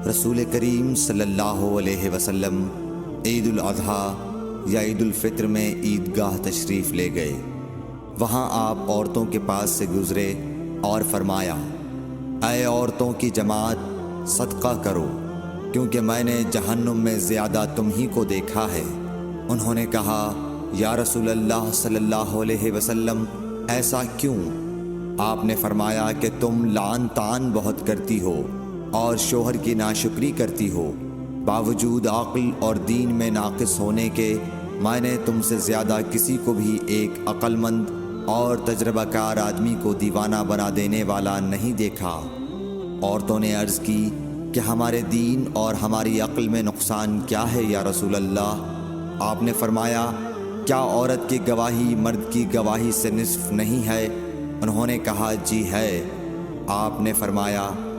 رسول کریم صلی اللہ علیہ وسلم عید الاضحیٰ یا عید الفطر میں عیدگاہ تشریف لے گئے۔ وہاں آپ عورتوں کے پاس سے گزرے اور فرمایا، اے عورتوں کی جماعت، صدقہ کرو، کیونکہ میں نے جہنم میں زیادہ تم ہی کو دیکھا ہے۔ انہوں نے کہا، یا رسول اللہ صلی اللہ علیہ وسلم، ایسا کیوں؟ آپ نے فرمایا کہ تم لعن طعن بہت کرتی ہو اور شوہر کی ناشکری کرتی ہو، باوجود عقل اور دین میں ناقص ہونے کے میں نے تم سے زیادہ کسی کو بھی ایک عقل مند اور تجربہ کار آدمی کو دیوانہ بنا دینے والا نہیں دیکھا۔ عورتوں نے عرض کی کہ ہمارے دین اور ہماری عقل میں نقصان کیا ہے یا رسول اللہ؟ آپ نے فرمایا، کیا عورت کی گواہی مرد کی گواہی سے نصف نہیں ہے؟ انہوں نے کہا، جی ہے۔ آپ نے فرمایا،